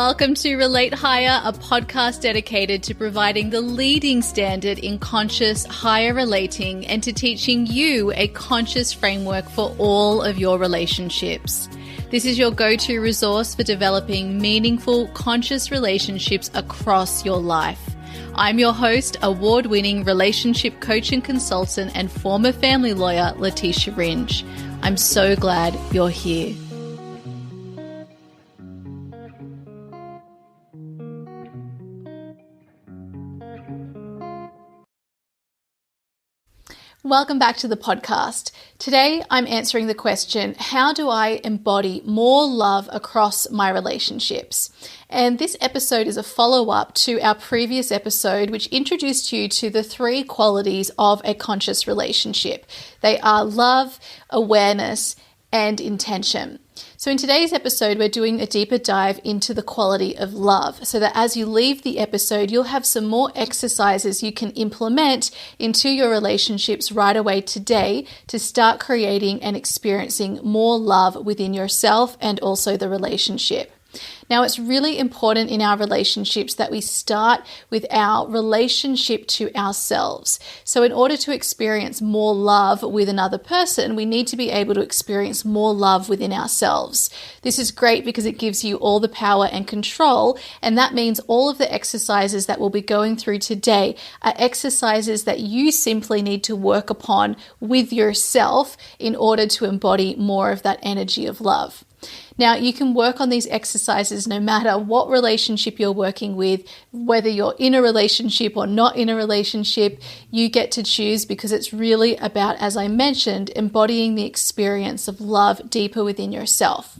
Welcome to Relate Higher, a podcast dedicated to providing the leading standard in conscious higher relating and to teaching you a conscious framework for all of your relationships. This is your go-to resource for developing meaningful, conscious relationships across your life. I'm your host, award-winning relationship coach and consultant and former family lawyer, Leticia Ringe. I'm so glad you're here. Welcome back to the podcast. Today, I'm answering the question, how do I embody more love across my relationships? And this episode is a follow-up to our previous episode, which introduced you to the 3 qualities of a conscious relationship. They are love, awareness, and intention. So in today's episode, we're doing a deeper dive into the quality of love so that as you leave the episode, you'll have some more exercises you can implement into your relationships right away today to start creating and experiencing more love within yourself and also the relationship. Now, it's really important in our relationships that we start with our relationship to ourselves. So in order to experience more love with another person, we need to be able to experience more love within ourselves. This is great because it gives you all the power and control, and that means all of the exercises that we'll be going through today are exercises that you simply need to work upon with yourself in order to embody more of that energy of love. Now, you can work on these exercises no matter what relationship you're working with, whether you're in a relationship or not in a relationship, you get to choose because it's really about, as I mentioned, embodying the experience of love deeper within yourself.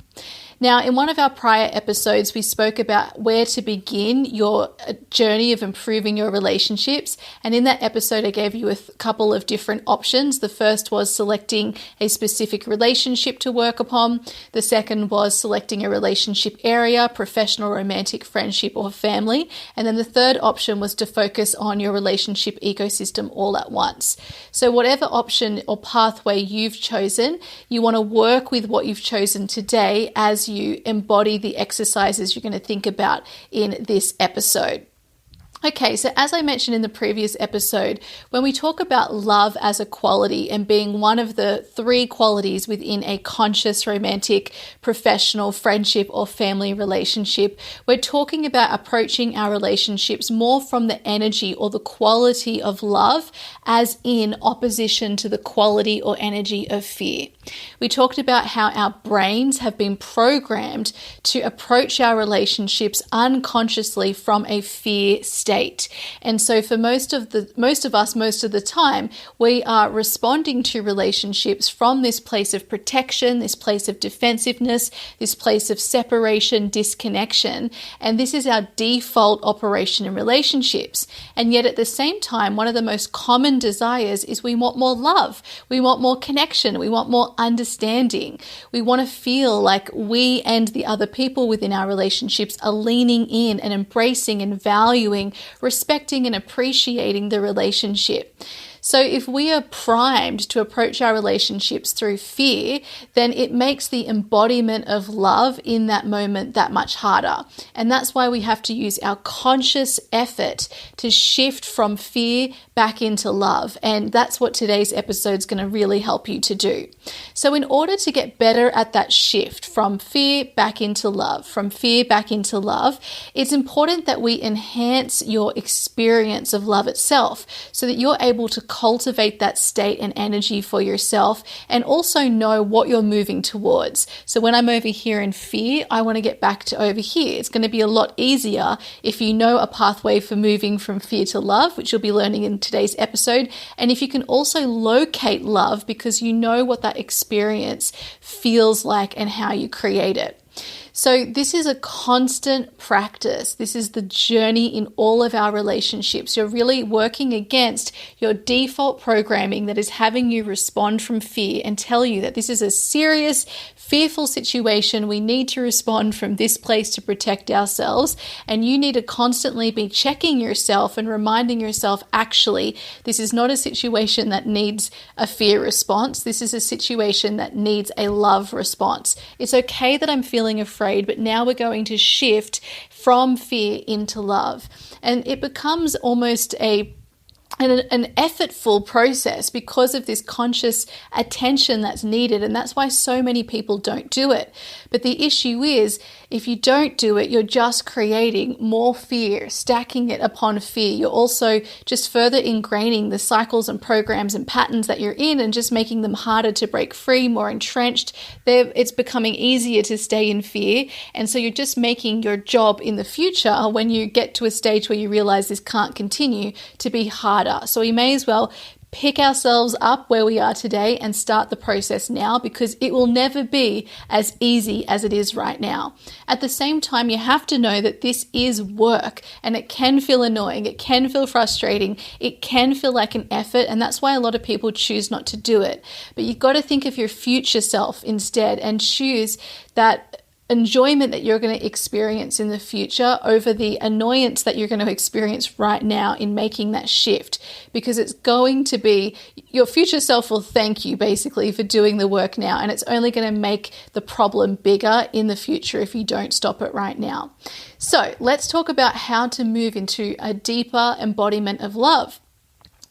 Now, in one of our prior episodes, we spoke about where to begin your journey of improving your relationships. And in that episode, I gave you a couple of different options. The first was selecting a specific relationship to work upon. The second was selecting a relationship area, professional, romantic, friendship, or family. And then the third option was to focus on your relationship ecosystem all at once. So whatever option or pathway you've chosen, you want to work with what you've chosen today as you embody the exercises you're going to think about in this episode. Okay, so as I mentioned in the previous episode, when we talk about love as a quality and being one of the 3 qualities within a conscious, romantic, professional, friendship, or family relationship, we're talking about approaching our relationships more from the energy or the quality of love as in opposition to the quality or energy of fear. We talked about how our brains have been programmed to approach our relationships unconsciously from a fear state. And so for most of us, most of the time, we are responding to relationships from this place of protection, this place of defensiveness, this place of separation, disconnection. And this is our default operation in relationships. And yet at the same time, one of the most common desires is we want more love. We want more connection. We want more understanding. We want to feel like we and the other people within our relationships are leaning in and embracing and valuing, respecting and appreciating the relationship. So if we are primed to approach our relationships through fear, then it makes the embodiment of love in that moment that much harder. And that's why we have to use our conscious effort to shift from fear back into love. And that's what today's episode is going to really help you to do. So in order to get better at that shift from fear back into love, from fear back into love, it's important that we enhance your experience of love itself so that you're able to cultivate that state and energy for yourself and also know what you're moving towards. So when I'm over here in fear, I want to get back to over here. It's going to be a lot easier if you know a pathway for moving from fear to love, which you'll be learning in today's episode. And if you can also locate love because you know what that experience feels like and how you create it. So this is a constant practice. This is the journey in all of our relationships. You're really working against your default programming that is having you respond from fear and tell you that this is a serious, fearful situation. We need to respond from this place to protect ourselves. And you need to constantly be checking yourself and reminding yourself, actually, this is not a situation that needs a fear response. This is a situation that needs a love response. It's okay that I'm feeling afraid afraid, but now we're going to shift from fear into love. And it becomes almost an effortful process because of this conscious attention that's needed. And that's why so many people don't do it. But the issue is, if you don't do it, you're just creating more fear, stacking it upon fear. You're also just further ingraining the cycles and programs and patterns that you're in and just making them harder to break free, more entrenched. It's becoming easier to stay in fear. And so you're just making your job in the future, when you get to a stage where you realize this can't continue, to be harder. So we may as well pick ourselves up where we are today and start the process now, because it will never be as easy as it is right now. At the same time, you have to know that this is work, and it can feel annoying, it can feel frustrating, it can feel like an effort, and that's why a lot of people choose not to do it. But you've got to think of your future self instead and choose that enjoyment that you're going to experience in the future over the annoyance that you're going to experience right now in making that shift, because it's going to be, your future self will thank you basically for doing the work now, and it's only going to make the problem bigger in the future if you don't stop it right now. So let's talk about how to move into a deeper embodiment of love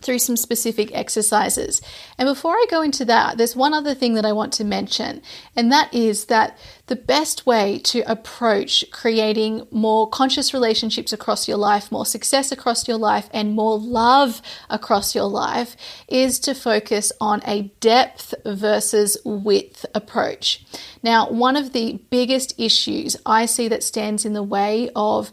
through some specific exercises. And before I go into that, there's one other thing that I want to mention, and that is that the best way to approach creating more conscious relationships across your life, more success across your life, and more love across your life is to focus on a depth versus width approach. Now, one of the biggest issues I see that stands in the way of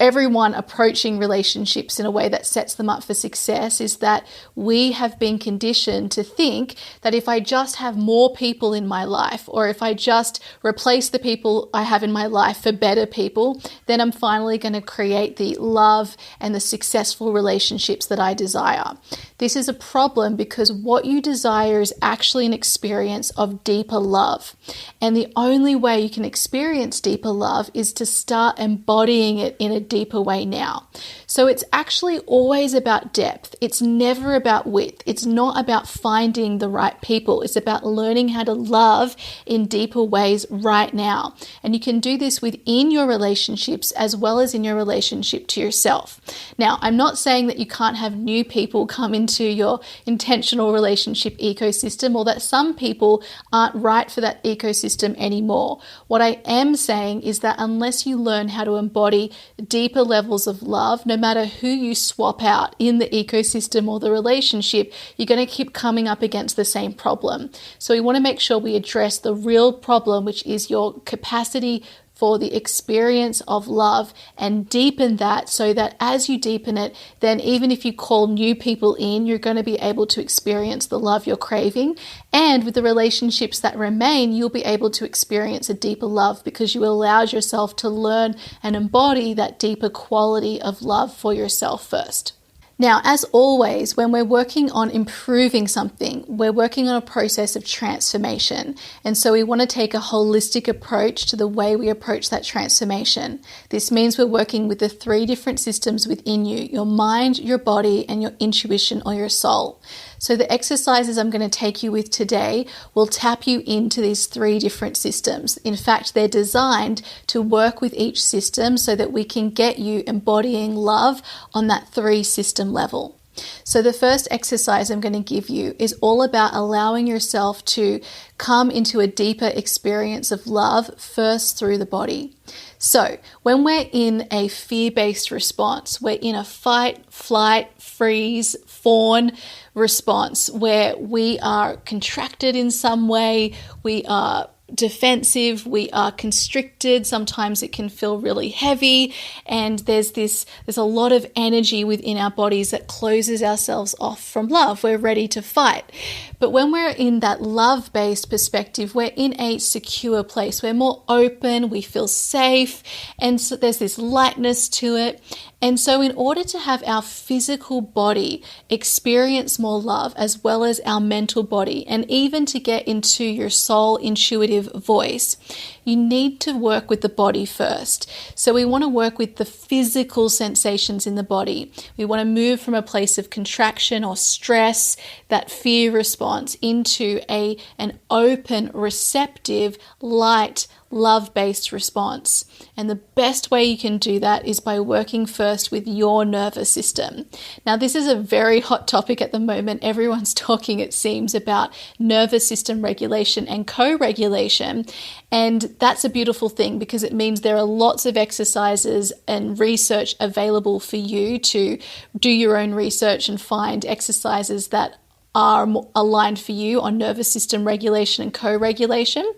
everyone approaching relationships in a way that sets them up for success is that we have been conditioned to think that if I just have more people in my life, or if I just replace the people I have in my life for better people, then I'm finally going to create the love and the successful relationships that I desire. This is a problem because what you desire is actually an experience of deeper love. And the only way you can experience deeper love is to start embodying it in a deeper way now. So it's actually always about depth. It's never about width. It's not about finding the right people. It's about learning how to love in deeper ways right now. And you can do this within your relationships as well as in your relationship to yourself. Now, I'm not saying that you can't have new people come into your intentional relationship ecosystem, or that some people aren't right for that ecosystem anymore. What I am saying is that unless you learn how to embody deeper levels of love, no matter who you swap out in the ecosystem or the relationship, you're going to keep coming up against the same problem. So we want to make sure we address the real problem, which is your capacity for the experience of love, and deepen that so that as you deepen it, then even if you call new people in, you're going to be able to experience the love you're craving. And with the relationships that remain, you'll be able to experience a deeper love because you allowed yourself to learn and embody that deeper quality of love for yourself first. Now, as always, when we're working on improving something, we're working on a process of transformation. And so we want to take a holistic approach to the way we approach that transformation. This means we're working with the 3 different systems within you: your mind, your body, and your intuition or your soul. So the exercises I'm going to take you with today will tap you into these 3 different systems. In fact, they're designed to work with each system so that we can get you embodying love on that 3 system level. So the first exercise I'm going to give you is all about allowing yourself to come into a deeper experience of love first through the body. So when we're in a fear-based response, we're in a fight, flight, freeze, fawn response where we are contracted in some way, we are defensive, we are constricted. Sometimes it can feel really heavy, and there's a lot of energy within our bodies that closes ourselves off from love. We're ready to fight. But when we're in that love-based perspective, we're in a secure place. We're more open, we feel safe, and so there's this lightness to it. And so in order to have our physical body experience more love, as well as our mental body, and even to get into your soul intuitive voice, you need to work with the body first. So we want to work with the physical sensations in the body. We want to move from a place of contraction or stress, that fear response, into an open, receptive, light, love-based response. And the best way you can do that is by working first with your nervous system. Now, this is a very hot topic at the moment. Everyone's talking, it seems, about nervous system regulation and co-regulation. And that's a beautiful thing because it means there are lots of exercises and research available for you to do your own research and find exercises that are aligned for you on nervous system regulation and co-regulation.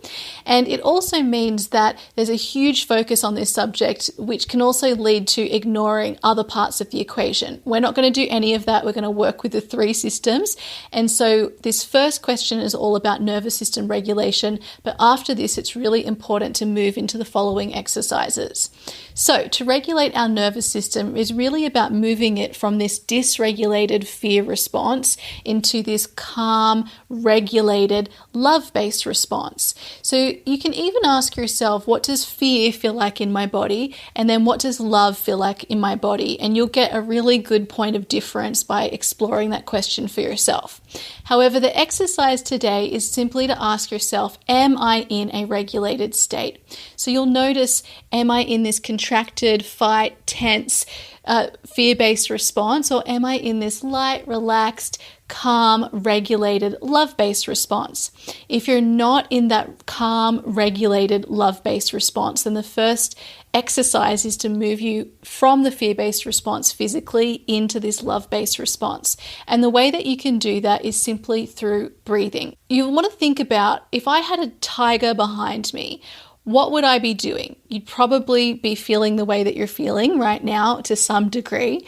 And it also means that there's a huge focus on this subject, which can also lead to ignoring other parts of the equation. We're not going to do any of that. We're going to work with the 3 systems. And so this first question is all about nervous system regulation. But after this, it's really important to move into the following exercises. So to regulate our nervous system is really about moving it from this dysregulated fear response into this calm, regulated, love-based response. So you can even ask yourself, what does fear feel like in my body? And then what does love feel like in my body? And you'll get a really good point of difference by exploring that question for yourself. However, the exercise today is simply to ask yourself, am I in a regulated state? So you'll notice, am I in this contracted, fight, tense, fear-based response, or am I in this light, relaxed, calm, regulated, love-based response? If you're not in that calm, regulated, love-based response, then the first exercise is to move you from the fear-based response physically into this love-based response. And the way that you can do that is simply through breathing. You want to think about, if I had a tiger behind me, what would I be doing? You'd probably be feeling the way that you're feeling right now to some degree,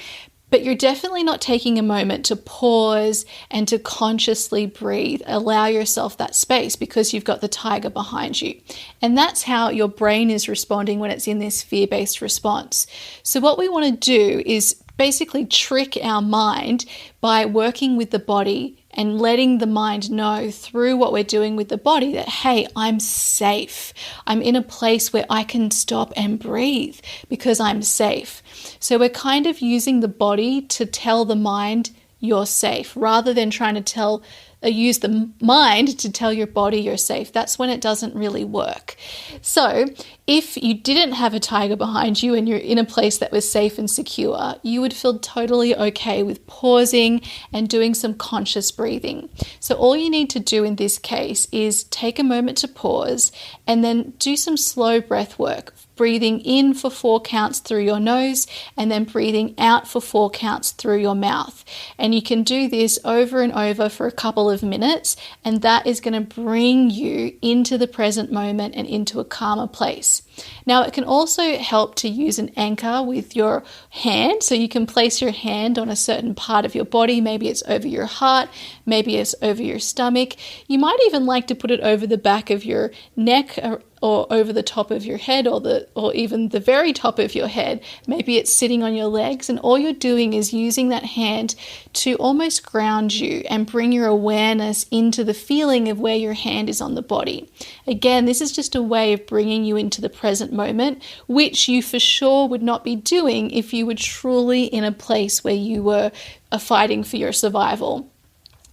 but you're definitely not taking a moment to pause and to consciously breathe. Allow yourself that space because you've got the tiger behind you. And that's how your brain is responding when it's in this fear-based response. So what we want to do is basically trick our mind by working with the body and letting the mind know through what we're doing with the body that, hey, I'm safe. I'm in a place where I can stop and breathe because I'm safe. So we're kind of using the body to tell the mind you're safe rather than trying to use the mind to tell your body you're safe. That's when it doesn't really work. So if you didn't have a tiger behind you and you're in a place that was safe and secure, you would feel totally okay with pausing and doing some conscious breathing. So all you need to do in this case is take a moment to pause and then do some slow breath work. Breathing in for 4 counts through your nose and then breathing out for 4 counts through your mouth. And you can do this over and over for a couple of minutes, and that is going to bring you into the present moment and into a calmer place. Now, it can also help to use an anchor with your hand. So you can place your hand on a certain part of your body. Maybe it's over your heart, maybe it's over your stomach. You might even like to put it over the back of your neck or over the top of your head or even the very top of your head. Maybe it's sitting on your legs, and all you're doing is using that hand to almost ground you and bring your awareness into the feeling of where your hand is on the body. Again, this is just a way of bringing you into the present moment, which you for sure would not be doing if you were truly in a place where you were fighting for your survival.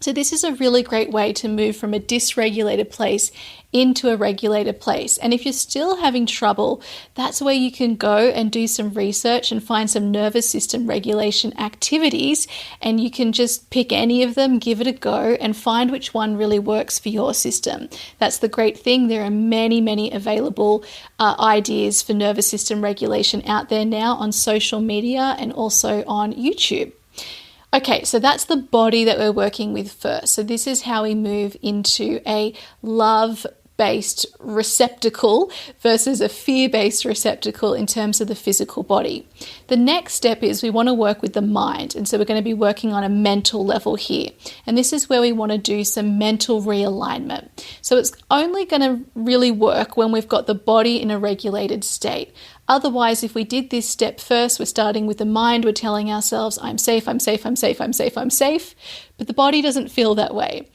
So this is a really great way to move from a dysregulated place into a regulated place. And if you're still having trouble, that's where you can go and do some research and find some nervous system regulation activities. And you can just pick any of them, give it a go, and find which one really works for your system. That's the great thing. There are many, many available ideas for nervous system regulation out there now on social media and also on YouTube. Okay, so that's the body that we're working with first. So this is how we move into a love-based receptacle versus a fear-based receptacle in terms of the physical body. The next step is we want to work with the mind. And so we're going to be working on a mental level here. And this is where we want to do some mental realignment. So it's only going to really work when we've got the body in a regulated state. Otherwise, if we did this step first, we're starting with the mind, we're telling ourselves, I'm safe, I'm safe, I'm safe, I'm safe, I'm safe, but the body doesn't feel that way.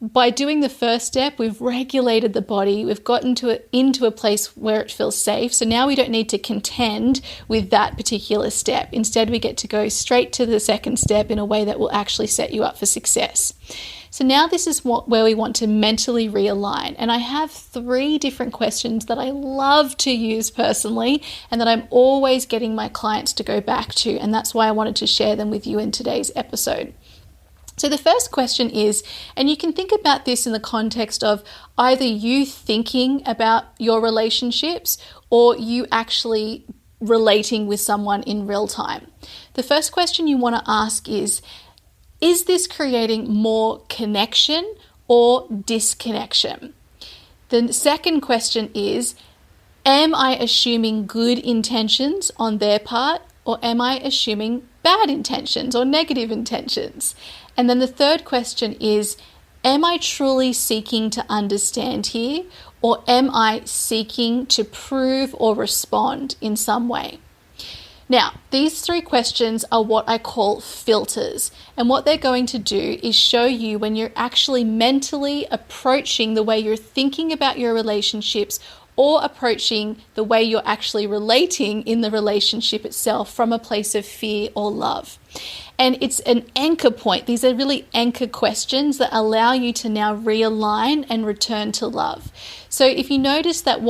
By doing the first step, we've regulated the body, we've gotten into a place where it feels safe, so now we don't need to contend with that particular step. Instead, we get to go straight to the second step in a way that will actually set you up for success. So now this is where we want to mentally realign. And I have 3 different questions that I love to use personally and that I'm always getting my clients to go back to. And that's why I wanted to share them with you in today's episode. So the first question is, and you can think about this in the context of either you thinking about your relationships or you actually relating with someone in real time. The first question you want to ask is this creating more connection or disconnection? The second question is, am I assuming good intentions on their part, or am I assuming bad intentions or negative intentions? And then the third question is, am I truly seeking to understand here, or am I seeking to prove or respond in some way? Now, these 3 questions are what I call filters. And what they're going to do is show you when you're actually mentally approaching the way you're thinking about your relationships or approaching the way you're actually relating in the relationship itself from a place of fear or love. And it's an anchor point. These are really anchor questions that allow you to now realign and return to love. So if you notice that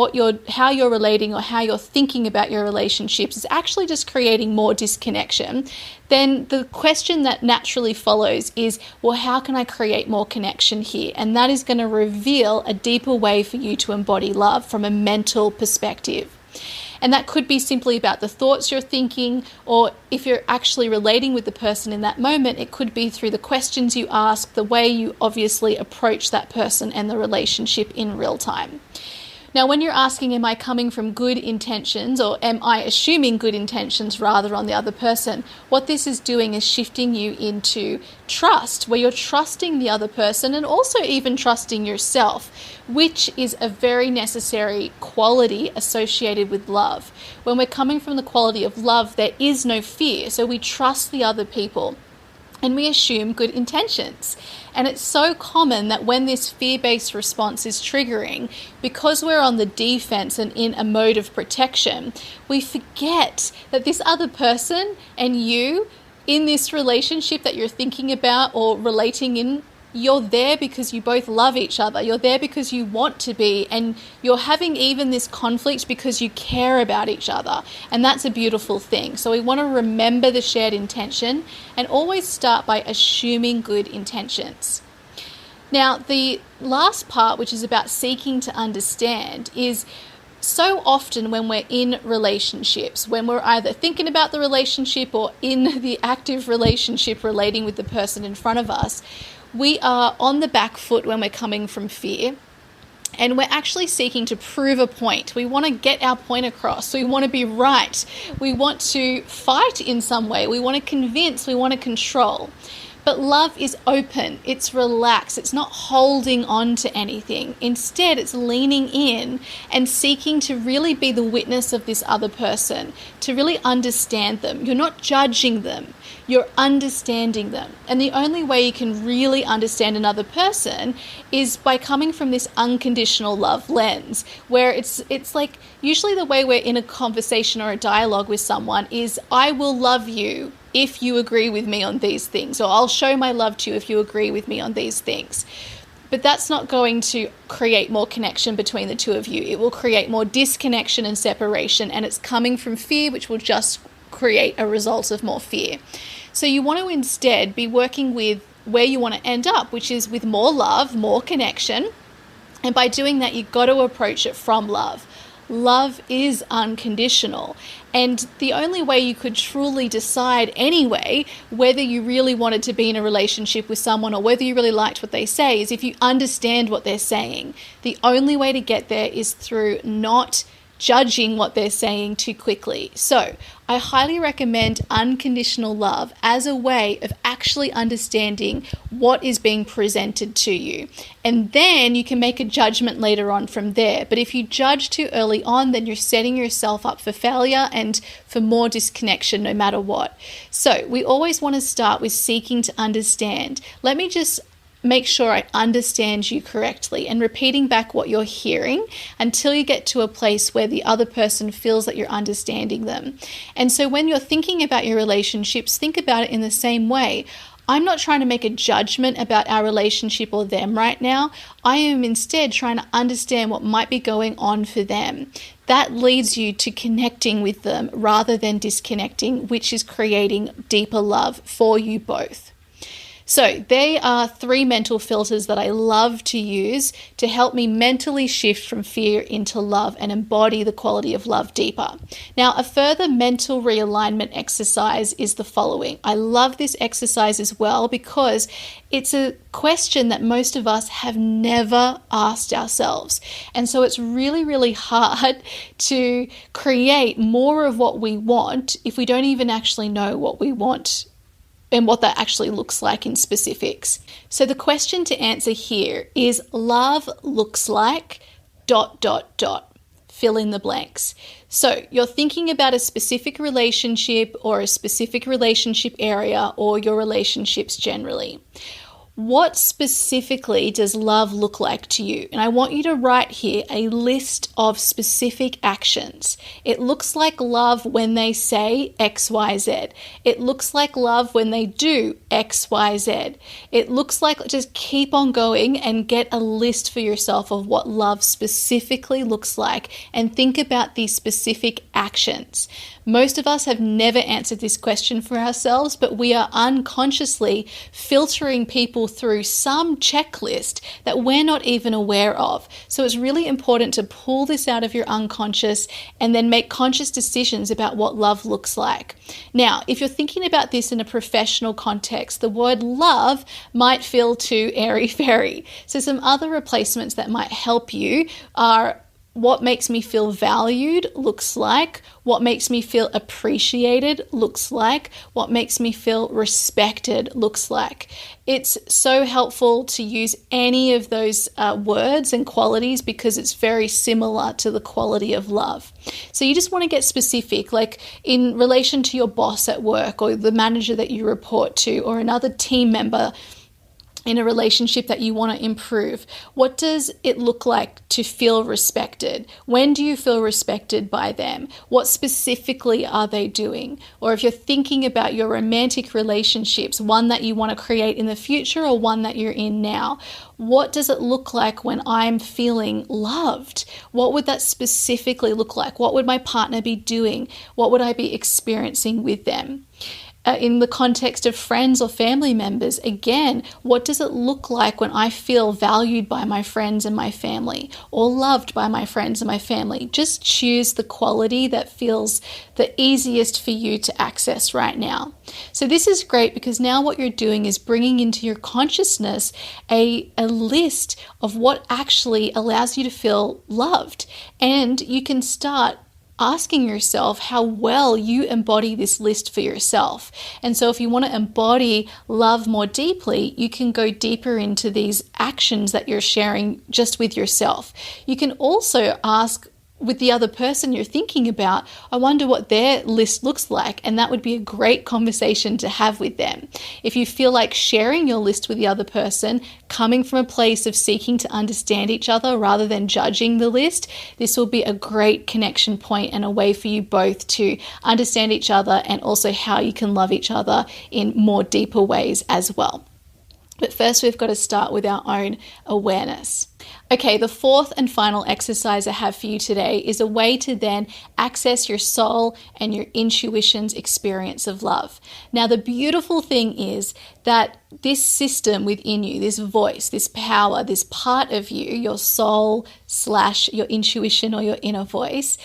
how you're relating or how you're thinking about your relationships is actually just creating more disconnection, then the question that naturally follows is, well, how can I create more connection here? And that is going to reveal a deeper way for you to embody love from a mental perspective. And that could be simply about the thoughts you're thinking, or if you're actually relating with the person in that moment, it could be through the questions you ask, the way you obviously approach that person and the relationship in real time. Now, when you're asking, am I coming from good intentions, or am I assuming good intentions rather on the other person, what this is doing is shifting you into trust, where you're trusting the other person and also even trusting yourself, which is a very necessary quality associated with love. When we're coming from the quality of love, there is no fear. So we trust the other people and we assume good intentions. And it's so common that when this fear-based response is triggering, because we're on the defense and in a mode of protection, we forget that this other person and you in this relationship that you're thinking about or relating in, you're there because you both love each other. You're there because you want to be, and you're having even this conflict because you care about each other. And that's a beautiful thing. So we want to remember the shared intention and always start by assuming good intentions. Now, the last part, which is about seeking to understand, is so often when we're in relationships, when we're either thinking about the relationship or in the active relationship relating with the person in front of us, we are on the back foot when we're coming from fear, and we're actually seeking to prove a point. We want to get our point across. We want to be right. We want to fight in some way. We want to convince. We want to control. But love is open. It's relaxed. It's not holding on to anything. Instead, it's leaning in and seeking to really be the witness of this other person, to really understand them. You're not judging them. You're understanding them. And the only way you can really understand another person is by coming from this unconditional love lens, where it's like usually the way we're in a conversation or a dialogue with someone is, I will love you if you agree with me on these things, or I'll show my love to you if you agree with me on these things. But that's not going to create more connection between the two of you. It will create more disconnection and separation, and it's coming from fear, which will just create a result of more fear. So you want to instead be working with where you want to end up, which is with more love, more connection. And by doing that, you've got to approach it from love. Love is unconditional. And the only way you could truly decide anyway whether you really wanted to be in a relationship with someone or whether you really liked what they say is if you understand what they're saying. The only way to get there is through not judging what they're saying too quickly. So I highly recommend unconditional love as a way of actually understanding what is being presented to you. And then you can make a judgment later on from there. But if you judge too early on, then you're setting yourself up for failure and for more disconnection no matter what. So we always want to start with seeking to understand. Let me just make sure I understand you correctly, and repeating back what you're hearing until you get to a place where the other person feels that you're understanding them. And so when you're thinking about your relationships, think about it in the same way. I'm not trying to make a judgment about our relationship or them right now. I am instead trying to understand what might be going on for them. That leads you to connecting with them rather than disconnecting, which is creating deeper love for you both. So there are 3 mental filters that I love to use to help me mentally shift from fear into love and embody the quality of love deeper. Now, a further mental realignment exercise is the following. I love this exercise as well because it's a question that most of us have never asked ourselves. And so it's really, really hard to create more of what we want if we don't even actually know what we want and what that actually looks like in specifics. So the question to answer here is love looks like ... Fill in the blanks. So you're thinking about a specific relationship or a specific relationship area or your relationships generally. What specifically does love look like to you? And I want you to write here a list of specific actions. It looks like love when they say X, Y, Z. It looks like love when they do X, Y, Z. It looks like, just keep on going and get a list for yourself of what love specifically looks like and think about these specific actions. Most of us have never answered this question for ourselves, but we are unconsciously filtering people through some checklist that we're not even aware of. So it's really important to pull this out of your unconscious and then make conscious decisions about what love looks like. Now, if you're thinking about this in a professional context, the word love might feel too airy-fairy. So some other replacements that might help you are what makes me feel valued looks like, what makes me feel appreciated looks like, what makes me feel respected looks like. It's so helpful to use any of those words and qualities because it's very similar to the quality of love. So you just want to get specific, like in relation to your boss at work or the manager that you report to or another team member in a relationship that you want to improve. What does it look like to feel respected? When do you feel respected by them? What specifically are they doing? Or if you're thinking about your romantic relationships, one that you want to create in the future or one that you're in now, what does it look like when I'm feeling loved? What would that specifically look like? What would my partner be doing? What would I be experiencing with them? In the context of friends or family members, again, what does it look like when I feel valued by my friends and my family or loved by my friends and my family? Just choose the quality that feels the easiest for you to access right now. So this is great because now what you're doing is bringing into your consciousness a list of what actually allows you to feel loved. And you can start asking yourself how well you embody this list for yourself. And so if you want to embody love more deeply, you can go deeper into these actions that you're sharing just with yourself. You can also ask with the other person you're thinking about, I wonder what their list looks like, and that would be a great conversation to have with them. If you feel like sharing your list with the other person, coming from a place of seeking to understand each other rather than judging the list, this will be a great connection point and a way for you both to understand each other and also how you can love each other in more deeper ways as well. But first, we've got to start with our own awareness. Okay, the fourth and final exercise I have for you today is a way to then access your soul and your intuition's experience of love. Now, the beautiful thing is that this system within you, this voice, this power, this part of you, your soul / your intuition or your inner voice,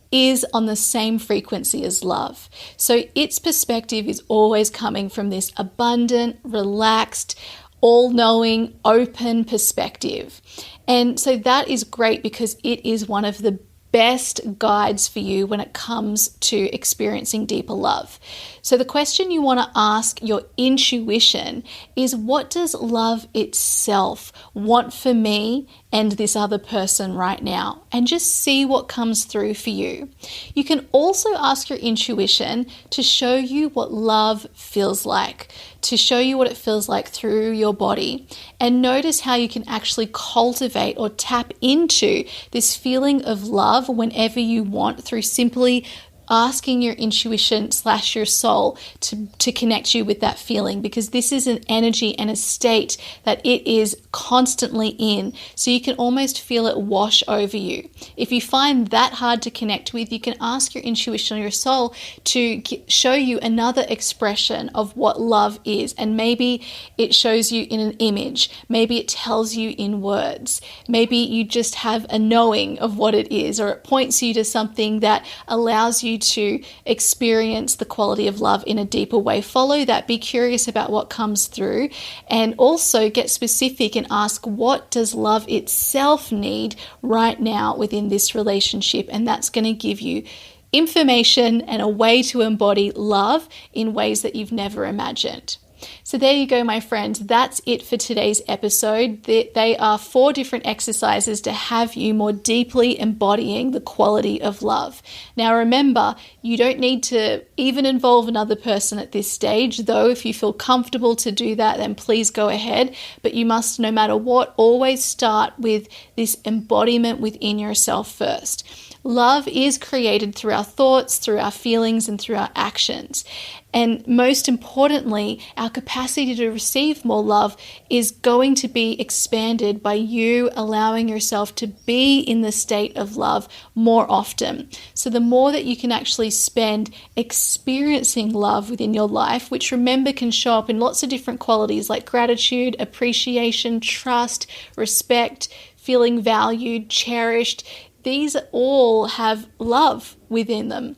is on the same frequency as love. So its perspective is always coming from this abundant, relaxed, all-knowing, open perspective. And so that is great because it is one of the best guides for you when it comes to experiencing deeper love. So the question you want to ask your intuition is, what does love itself want for me and this other person right now? And just see what comes through for you. You can also ask your intuition to show you what love feels like, to show you what it feels like through your body, and notice how you can actually cultivate or tap into this feeling of love whenever you want through simply asking your intuition / your soul to connect you with that feeling, because this is an energy and a state that it is constantly in. So you can almost feel it wash over you. If you find that hard to connect with, you can ask your intuition or your soul to show you another expression of what love is. And maybe it shows you in an image. Maybe it tells you in words. Maybe you just have a knowing of what it is, or it points you to something that allows you to experience the quality of love in a deeper way. Follow that. Be curious about what comes through, and also get specific and ask, what does love itself need right now within this relationship? And that's going to give you information and a way to embody love in ways that you've never imagined. So there you go, my friends. That's it for today's episode. They are 4 different exercises to have you more deeply embodying the quality of love. Now, remember, you don't need to even involve another person at this stage, though if you feel comfortable to do that, then please go ahead. But you must, no matter what, always start with this embodiment within yourself first. Love is created through our thoughts, through our feelings, and through our actions. And most importantly, our capacity to receive more love is going to be expanded by you allowing yourself to be in the state of love more often. So the more that you can actually spend experiencing love within your life, which remember can show up in lots of different qualities like gratitude, appreciation, trust, respect, feeling valued, cherished. These all have love within them.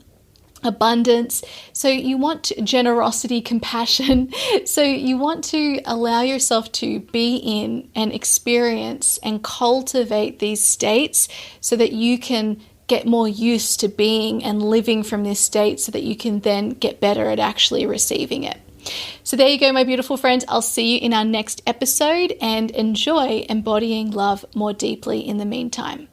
Abundance. So you want generosity, compassion. So you want to allow yourself to be in and experience and cultivate these states so that you can get more used to being and living from this state, so that you can then get better at actually receiving it. So there you go, my beautiful friends. I'll see you in our next episode, and enjoy embodying love more deeply in the meantime.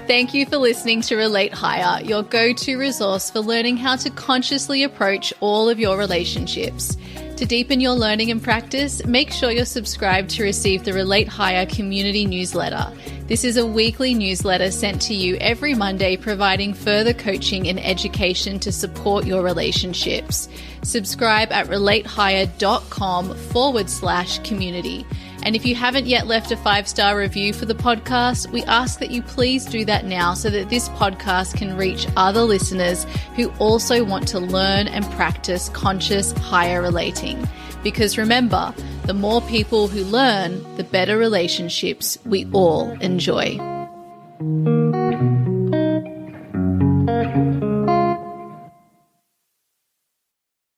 Thank you for listening to Relate Higher, your go-to resource for learning how to consciously approach all of your relationships. To deepen your learning and practice, make sure you're subscribed to receive the Relate Higher community newsletter. This is a weekly newsletter sent to you every Monday, providing further coaching and education to support your relationships. Subscribe at relatehigher.com/community. And if you haven't yet left a 5-star review for the podcast, we ask that you please do that now, so that this podcast can reach other listeners who also want to learn and practice conscious higher relating. Because remember, the more people who learn, the better relationships we all enjoy.